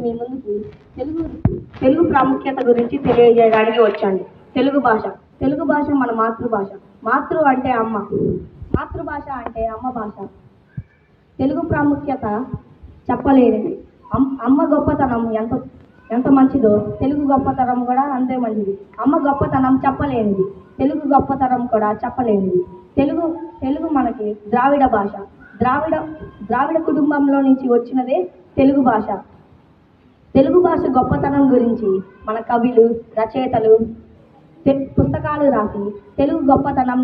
మీ ముందుకు తెలుగు తెలుగు ప్రాముఖ్యత గురించి తెలియజేయడానికి వచ్చాను. తెలుగు భాష మన మాతృభాష. మాతృ అంటే అమ్మ, మాతృభాష అంటే అమ్మ భాష. తెలుగు ప్రాముఖ్యత చెప్పలేనిది. అమ్మ గొప్పతనం ఎంత మంచిదో తెలుగు గొప్పతనం కూడా అంతే మంచిది. అమ్మ గొప్పతనం చెప్పలేనిది, తెలుగు గొప్పతనం కూడా చెప్పలేనిది. తెలుగు మనకి ద్రావిడ భాష. ద్రావిడ కుటుంబంలో నుంచి వచ్చినదే తెలుగు భాష. తెలుగు భాష గొప్పతనం గురించి మన కవులు, రచయితలు పుస్తకాలు రాసి తెలుగు గొప్పతనం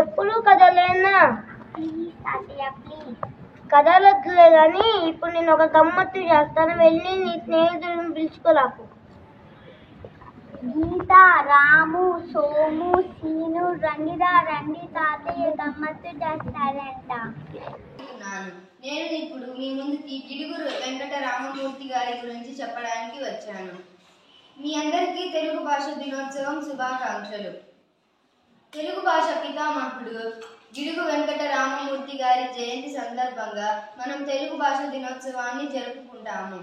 ఎప్పుడు కదలేనా కదలొద్దులే కానీ ఇప్పుడు నేను ఒక గమ్మత్తు చేస్తాను. వెళ్ళి నీ స్నేహితులను పిలుచుకోలేకు. గీత, రాము, సోము, సీను రండిరా రండి, తాతయ్య గమ్మత్తు చేస్తారంట. నేను ఇప్పుడు మీ ముందుకి గిడుగు వెంకట రామమూర్తి గారి గురించి చెప్పడానికి వచ్చాను. మీ అందరికీ తెలుగు భాష దినోత్సవం శుభాకాంక్షలు. తెలుగు భాష పితామహుడు గిడుగు వెంకట రామమూర్తి గారి జయంతి సందర్భంగా మనం తెలుగు భాష దినోత్సవాన్ని జరుపుకుంటాము.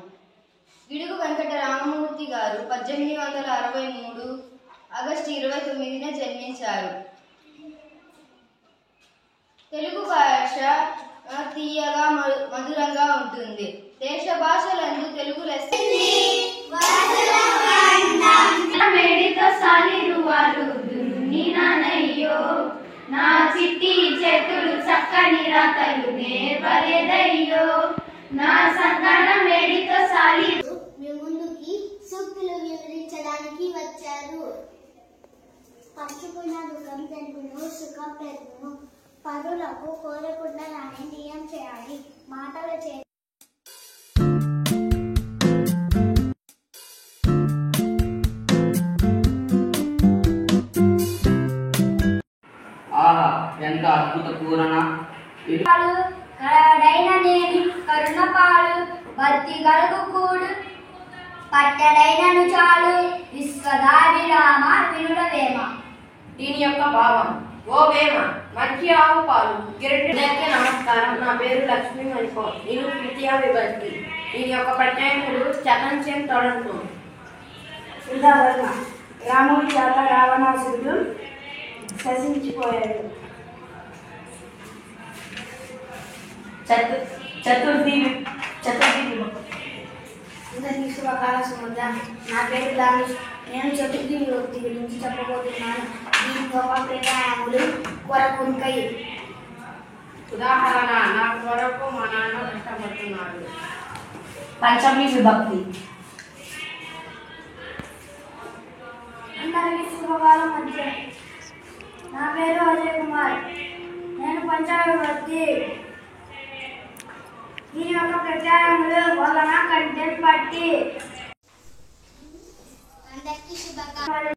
గిడుగు వెంకట రామమూర్తి గారు 1863 ఆగస్టు 29న జన్మించారు. తెలుగు భాష తీయగా మధురంగా ఉంటుంది. దేశ భాషలందు తెలుగు నా చిట్టి చేతులు చక్కని రాతలు నేర్పలేదయ్యో, నా సంతాన మేడితో సాలి. మీ ముందుకి సూక్తులు వివరించడానికి వచ్చారు. పంచుకున్న దుఃఖం తెలుగును, సుఖం పెరుగును, పరులకు కోరకుండా న్యాయం చేయాలి, మాటల చే ఎంత అద్భుత పూరణ! కరడైన నేని కరుణపాలు భర్తి గలుగు కూడు పట్టడైనను చాలు విశ్వదాభిరామ వినుడవేమ. దీని యొక్క భావం: ఓ వేమ, మంచి ఆవు పాలు గిరటికి నమస్కారం. నా పేరు లక్ష్మీ మణికో, నేను తృతీయ విభక్తి. దీని యొక్క ప్రత్యయములు చతంస్యం తొడంతో. ఉదాహరణ: రాముడి చేత రావణాసురుడు శశించిపోయాడు. చతుర్థి అందరికీ శుభకాల సముద్ర. నా పేరు దానిష్. నేను చతుర్థి విభక్తి గురించి చెప్పబోతున్నాను. దీని గొప్ప ప్రత్యయములు కొరకుంకై. ఉదాహరణ: నా కొరకు మా నాన్న కష్టపడుతున్నాడు. పంచమి విభక్తి. అందరికీ శుభకాలం మధ్య. నా పేరు అజయ్ కుమార్. నేను పంచమి విభక్తి. దీని యొక్క ప్రత్యయములు వలన కంటెంట్ బట్టి. అందరికీ శుభకామనలు.